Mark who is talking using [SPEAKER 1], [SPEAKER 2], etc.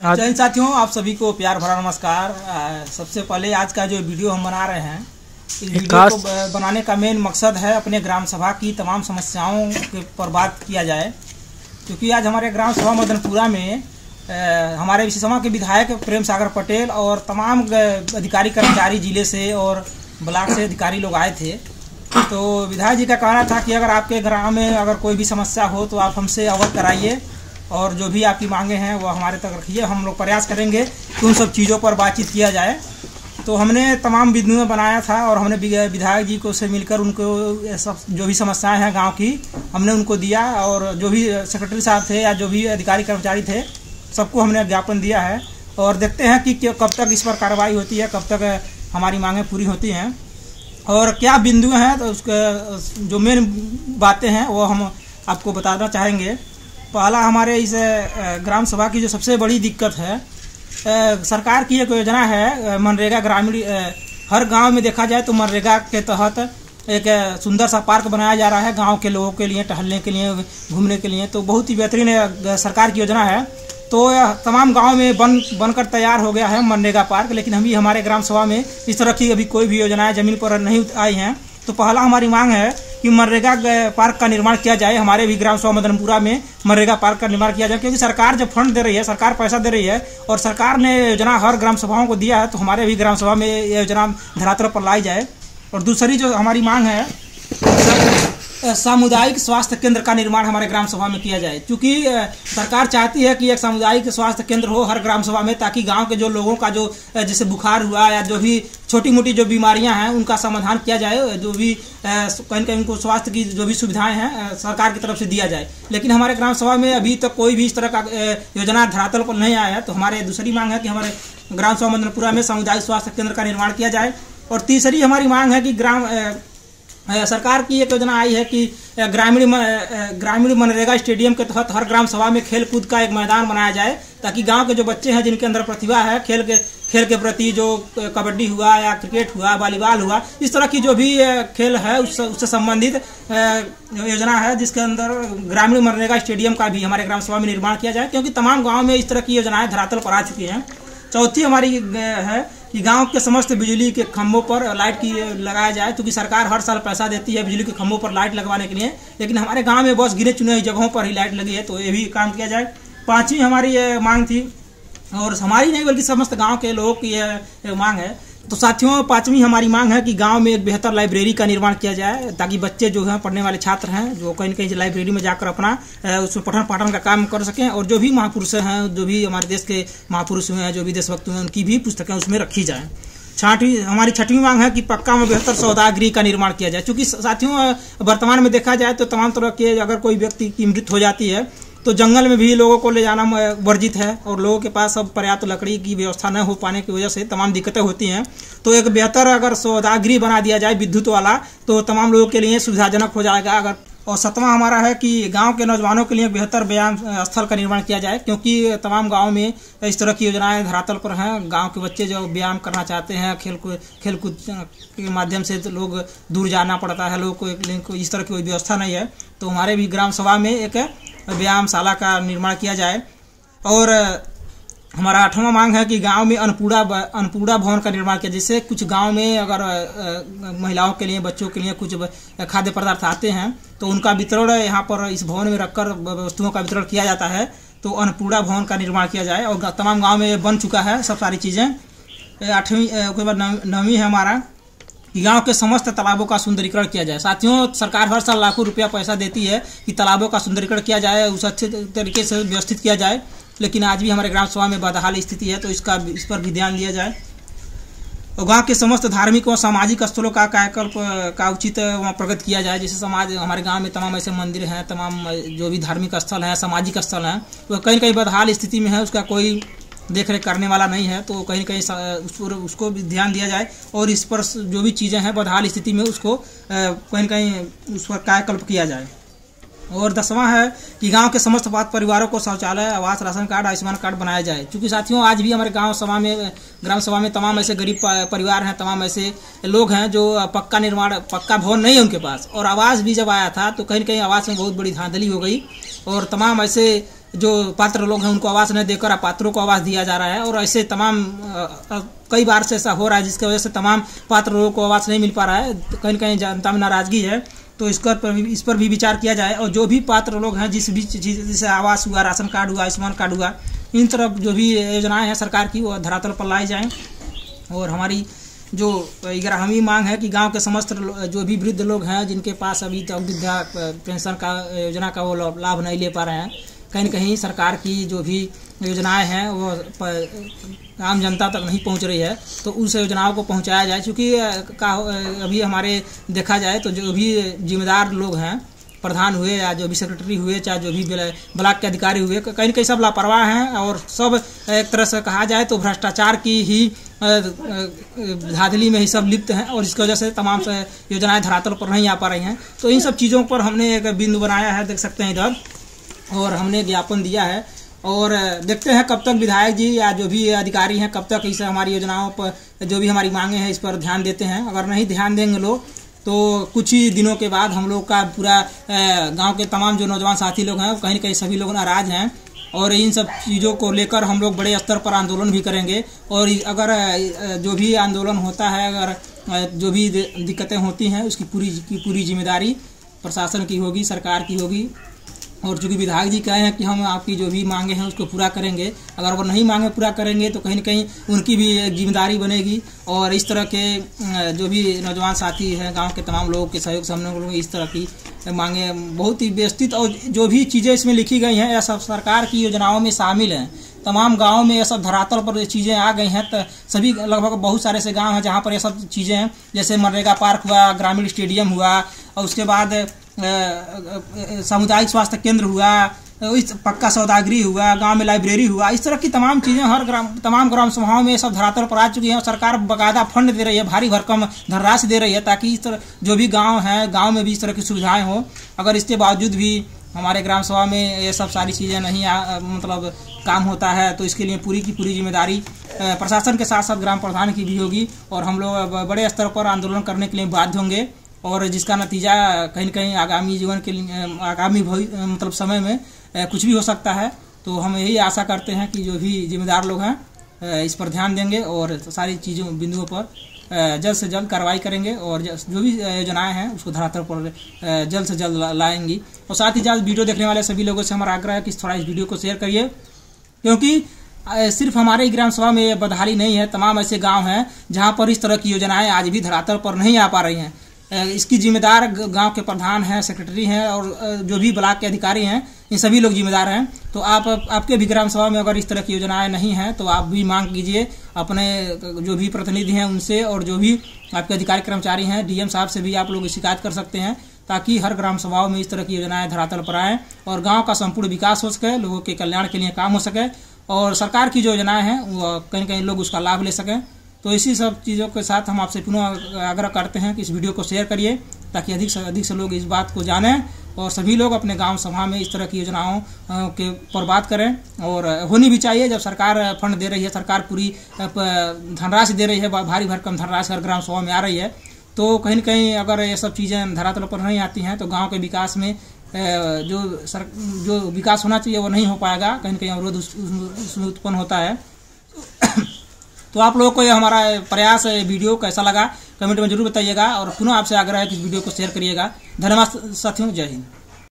[SPEAKER 1] जय हिंद साथियों, आप सभी को प्यार भरा नमस्कार। सबसे पहले आज का जो वीडियो हम बना रहे हैं, इस वीडियो को बनाने का मेन मकसद है अपने ग्राम सभा की तमाम समस्याओं के पर बात किया जाए। क्योंकि आज हमारे ग्राम सभा मदनपुरा में हमारे विशेषमा के विधायक प्रेम सागर पटेल और तमाम अधिकारी कर्मचारी जिले से और ब्लॉक से अधिकारी लोग आए थे। तो विधायक जी का कहना था कि अगर आपके ग्राम में अगर कोई भी समस्या हो तो आप हमसे अवगत कराइए और जो भी आपकी मांगे हैं वो हमारे तक रखिए। हम लोग प्रयास करेंगे कि उन सब चीज़ों पर बातचीत किया जाए। तो हमने तमाम बिंदुओं बनाया था और हमने विधायक जी को से मिलकर उनको सब जो भी समस्याएं हैं गांव की हमने उनको दिया, और जो भी सेक्रेटरी साहब थे या जो भी अधिकारी कर्मचारी थे सबको हमने ज्ञापन दिया है। और देखते हैं कि कब तक इस पर कार्रवाई होती है, कब तक हमारी मांगें पूरी होती हैं और क्या बिंदु हैं। तो उसके जो मेन बातें हैं वो हम आपको बताना चाहेंगे। पहला, हमारे इस ग्राम सभा की जो सबसे बड़ी दिक्कत है, सरकार की एक योजना है मनरेगा ग्रामीण। हर गांव में देखा जाए तो मनरेगा के तहत एक सुंदर सा पार्क बनाया जा रहा है गांव के लोगों के लिए, टहलने के लिए, घूमने के लिए। तो बहुत ही बेहतरीन सरकार की योजना है। तो तमाम गांव में बनकर तैयार हो गया है मनरेगा पार्क, लेकिन अभी हमारे ग्राम सभा में इस तरह की अभी कोई भी योजनाएं जमीन पर नहीं आई हैं। तो पहला हमारी मांग है कि मनरेगा पार्क का निर्माण किया जाए। हमारे भी ग्राम सभा मदनपुरा में मनरेगा पार्क का निर्माण किया जाए, क्योंकि सरकार जब फंड दे रही है, सरकार पैसा दे रही है और सरकार ने योजना हर ग्राम सभाओं को दिया है, तो हमारे भी ग्राम सभा में ये योजना धरातल पर लाई जाए। और दूसरी जो हमारी मांग है, सामुदायिक स्वास्थ्य केंद्र का निर्माण हमारे ग्राम सभा में किया जाए। क्योंकि सरकार चाहती है कि एक सामुदायिक स्वास्थ्य केंद्र हो हर ग्राम सभा में, ताकि गांव के जो लोगों का जो जैसे बुखार हुआ या जो भी छोटी मोटी जो बीमारियां हैं उनका समाधान किया जाए। जो भी कहीं कहीं उनको स्वास्थ्य की जो भी सुविधाएं हैं सरकार की तरफ से दिया जाए। लेकिन हमारे ग्राम सभा में अभी तक कोई भी इस तरह का योजना धरातल पर नहीं आया है। तो हमारे दूसरी मांग है कि हमारे ग्राम सभा मदनपुरा में सामुदायिक स्वास्थ्य केंद्र का निर्माण किया जाए। और तीसरी हमारी मांग है कि सरकार की एक योजना आई है कि ग्रामीण मनरेगा स्टेडियम के तहत हर ग्राम सभा में खेल कूद का एक मैदान बनाया जाए, ताकि गांव के जो बच्चे हैं जिनके अंदर प्रतिभा है खेल के प्रति, जो कबड्डी हुआ या क्रिकेट हुआ, वॉलीबॉल हुआ, इस तरह की जो भी खेल है उससे संबंधित योजना है, जिसके अंदर ग्रामीण मनरेगा स्टेडियम का भी हमारे ग्राम सभा में निर्माण किया जाए। क्योंकि तमाम गाँव में इस तरह की योजनाएं धरातल पर आ चुकी हैं। चौथी हमारी है कि गांव के समस्त बिजली के खंभों पर लाइट की लगाया जाए, क्योंकि सरकार हर साल पैसा देती है बिजली के खंभों पर लाइट लगवाने के लिए, लेकिन हमारे गांव में बस गिने चुने जगहों पर ही लाइट लगी है। तो ये भी काम किया जाए। पांचवी हमारी ये मांग थी, और हमारी नहीं बल्कि समस्त गांव के लोगों की ये मांग है। तो साथियों, पांचवी हमारी मांग है कि गांव में एक बेहतर लाइब्रेरी का निर्माण किया जाए, ताकि बच्चे जो हैं पढ़ने वाले छात्र हैं जो कहीं कहीं लाइब्रेरी में जाकर अपना उसमें पठन पाठन का काम कर सकें। और जो भी महापुरुष हैं, जो भी हमारे देश के महापुरुष हुए हैं, जो भी देशभक्त हुए हैं, उनकी भी पुस्तकें उसमें रखी जाएं। हमारी छठवीं मांग है कि पक्का में बेहतर सौदागृह का निर्माण किया जाए। क्योंकि साथियों, वर्तमान में देखा जाए तो तमाम तरह के अगर कोई व्यक्ति की मृत्यु हो जाती है तो जंगल में भी लोगों को ले जाना वर्जित है, और लोगों के पास अब पर्याप्त लकड़ी की व्यवस्था न हो पाने की वजह से तमाम दिक्कतें होती हैं। तो एक बेहतर अगर सौदागृह बना दिया जाए विद्युत वाला, तो तमाम लोगों के लिए सुविधाजनक हो जाएगा। अगर और सातवां हमारा है कि गांव के नौजवानों के लिए बेहतर व्यायाम स्थल का निर्माण किया जाए, क्योंकि तमाम गांव में इस तरह की योजनाएं धरातल पर हैं। गांव के बच्चे जो व्यायाम करना चाहते हैं, खेलकूद के माध्यम से तो लोग दूर जाना पड़ता है, लोगों को इस तरह की कोई व्यवस्था नहीं है। तो हमारे भी ग्राम सभा में एक व्यायामशाला का निर्माण किया जाए। और हमारा आठवां मांग है कि गांव में अन्नपूर्णा भवन का निर्माण किया, जिससे कुछ गांव में अगर महिलाओं के लिए, बच्चों के लिए कुछ खाद्य पदार्थ आते हैं तो उनका वितरण यहाँ पर इस भवन में रखकर वस्तुओं का वितरण किया जाता है। तो अन्नपूर्णा भवन का निर्माण किया जाए, और तमाम गाँव में बन चुका है सब सारी चीज़ें। आठवीं के बाद नवीं है हमारा कि गांव के समस्त तालाबों का सुंदरीकरण किया जाए। साथियों, सरकार हर साल लाखों रुपया पैसा देती है कि तालाबों का सुंदरीकरण किया जाए, उसे अच्छे तरीके से व्यवस्थित किया जाए, लेकिन आज भी हमारे ग्राम सभा में बदहाल स्थिति है। तो इस पर भी ध्यान दिया जाए। और गांव के समस्त धार्मिक और सामाजिक स्थलों का कायाकल्प का उचित वहाँ प्रगति किया जाए। जैसे हमारे गांव में तमाम ऐसे मंदिर हैं, तमाम जो भी धार्मिक स्थल हैं, सामाजिक स्थल हैं, वो कहीं कहीं बदहाल स्थिति में है, उसका कोई देख रेख करने वाला नहीं है। तो कहीं कहीं उसको भी ध्यान दिया जाए, और इस पर जो भी चीज़ें हैं बदहाल स्थिति में उसको कहीं कहीं उस पर कायाकल्प किया जाए। और 10वां है कि गांव के समस्त परिवारों को शौचालय, आवास, राशन कार्ड, आयुष्मान कार्ड बनाया जाए। क्योंकि साथियों, आज भी हमारे ग्राम सभा में तमाम ऐसे गरीब परिवार हैं, तमाम ऐसे लोग हैं जो पक्का भवन नहीं है उनके पास। और आवास भी जब आया था तो कहीं न कहीं आवास में बहुत बड़ी धांधली हो गई, और तमाम ऐसे जो पात्र लोग हैं उनको आवास नहीं देकर अपात्रों को आवास दिया जा रहा है। और ऐसे तमाम कई बार से ऐसा हो रहा है जिसकी वजह से तमाम पात्र लोगों को आवास नहीं मिल पा रहा है। कहीं न कहीं जनता में नाराजगी है, तो इस पर भी विचार किया जाए और जो भी पात्र लोग हैं जिस भी चीज़ जैसे आवास हुआ, राशन कार्ड हुआ, आयुष्मान कार्ड हुआ, इन तरफ जो भी योजनाएं हैं सरकार की वो धरातल पर लाई जाएं। और हमारी जो 11वीं मांग है कि गांव के समस्त जो भी वृद्ध लोग हैं जिनके पास अभी तक वृद्धा पेंशन का योजना का वो लाभ नहीं ले पा रहे हैं, कहीं न कहीं सरकार की जो भी योजनाएं हैं वो आम जनता तक नहीं पहुंच रही है, तो उस योजनाओं को पहुंचाया जाए। क्योंकि अभी हमारे देखा जाए तो जो भी जिम्मेदार लोग हैं, प्रधान हुए या जो भी सेक्रेटरी हुए, चाहे जो भी ब्लॉक के अधिकारी हुए, कहीं न कहीं सब लापरवाह हैं और सब एक तरह से कहा जाए तो भ्रष्टाचार की ही धांधली में ही सब लिप्त हैं और इसकी वजह से तमाम योजनाएं धरातल पर नहीं आ पा रही हैं। तो इन सब चीज़ों पर हमने एक बिंदु बनाया है, देख सकते हैं इधर, और हमने ज्ञापन दिया है और देखते हैं कब तक विधायक जी या जो भी अधिकारी हैं कब तक इस हमारी योजनाओं पर जो भी हमारी मांगे हैं इस पर ध्यान देते हैं। अगर नहीं ध्यान देंगे लोग तो कुछ ही दिनों के बाद हम लोग का पूरा गांव के तमाम जो नौजवान साथी लोग हैं कहीं न कहीं सभी लोग नाराज हैं और इन सब चीज़ों को लेकर हम लोग बड़े स्तर पर आंदोलन भी करेंगे। और अगर जो भी आंदोलन होता है, अगर जो भी दिक्कतें होती हैं उसकी पूरी जिम्मेदारी प्रशासन की होगी, सरकार की होगी। और चूँकि विधायक जी कहे हैं कि हम आपकी जो भी मांगे हैं उसको पूरा करेंगे, अगर वो नहीं मांगे पूरा करेंगे तो कहीं न कहीं उनकी भी एक जिम्मेदारी बनेगी। और इस तरह के जो भी नौजवान साथी हैं गांव के तमाम लोगों के सहयोग से हम लोग इस तरह की मांगे बहुत ही व्यवस्थित और जो भी चीज़ें इसमें लिखी गई हैं यह सब सरकार की योजनाओं में शामिल हैं। तमाम गाँव में यह सब धरातल पर चीज़ें आ गई हैं, तो सभी लगभग बहुत सारे ऐसे गाँव हैं जहाँ पर यह सब चीज़ें हैं, जैसे मनरेगा पार्क हुआ, ग्रामीण स्टेडियम हुआ और उसके बाद सामुदायिक स्वास्थ्य केंद्र हुआ, इस पक्का सौदागरी हुआ, गांव में लाइब्रेरी हुआ, इस तरह की तमाम चीज़ें तमाम ग्राम सभाओं में सब धरातल पर आ चुकी हैं। और सरकार बाकायदा फंड दे रही है, भारी भरकम धनराशि दे रही है ताकि इस तरह जो भी गांव हैं गांव में भी इस तरह की सुविधाएं हो। अगर इसके बावजूद भी हमारे ग्राम सभा में ये सब सारी चीज़ें नहीं मतलब काम होता है तो इसके लिए पूरी की पूरी जिम्मेदारी प्रशासन के साथ साथ ग्राम प्रधान की भी होगी और हम लोग बड़े स्तर पर आंदोलन करने के लिए बाध्य होंगे। और जिसका नतीजा कहीं न कहीं आगामी जीवन के लिए आगामी मतलब समय में कुछ भी हो सकता है। तो हम यही आशा करते हैं कि जो भी जिम्मेदार लोग हैं इस पर ध्यान देंगे और सारी चीज़ों बिंदुओं पर जल्द से जल्द कार्रवाई करेंगे और जो भी योजनाएं हैं उसको धरातल पर जल्द से जल्द लाएंगी। और साथ ही साथ वीडियो देखने वाले सभी लोगों से हमारा आग्रह है कि थोड़ा इस वीडियो को शेयर करिए, क्योंकि सिर्फ हमारे ग्राम सभा में ये बदहाली नहीं है, तमाम ऐसे गाँव हैं जहाँ पर इस तरह की योजनाएं आज भी धरातल पर नहीं आ पा रही हैं। इसकी जिम्मेदार गांव के प्रधान हैं, सेक्रेटरी हैं और जो भी ब्लॉक के अधिकारी हैं, इन सभी लोग जिम्मेदार हैं। तो आपके भी ग्राम सभा में अगर इस तरह की योजनाएं नहीं हैं तो आप भी मांग कीजिए अपने जो भी प्रतिनिधि हैं उनसे, और जो भी आपके अधिकारी कर्मचारी हैं डीएम साहब से भी आप लोग शिकायत कर सकते हैं, ताकि हर ग्राम सभाओं में इस तरह की योजनाएं धरातल पर आएँ और गाँव का संपूर्ण विकास हो सके, लोगों के कल्याण के लिए काम हो सके और सरकार की जो योजनाएं हैं वो कहीं न कहीं लोग उसका लाभ ले सकें। तो इसी सब चीज़ों के साथ हम आपसे पुनः आग्रह करते हैं कि इस वीडियो को शेयर करिए ताकि अधिक से लोग इस बात को जानें और सभी लोग अपने गांव सभा में इस तरह की योजनाओं के पर बात करें। और होनी भी चाहिए, जब सरकार फंड दे रही है, सरकार पूरी धनराशि दे रही है, भारी भरकम धनराशि हर ग्राम सभा में आ रही है, तो कहीं न कहीं अगर ये सब चीज़ें धरातल पर नहीं आती हैं तो गाँव के विकास में जो विकास होना चाहिए वो नहीं हो पाएगा, कहीं न कहीं अवरोध उसमें उत्पन्न होता है। तो आप लोगों को ये हमारा प्रयास वीडियो कैसा लगा कमेंट में जरूर बताइएगा और पुनः आपसे आग्रह है कि इस वीडियो को शेयर करिएगा। धन्यवाद साथियों, जय हिंद।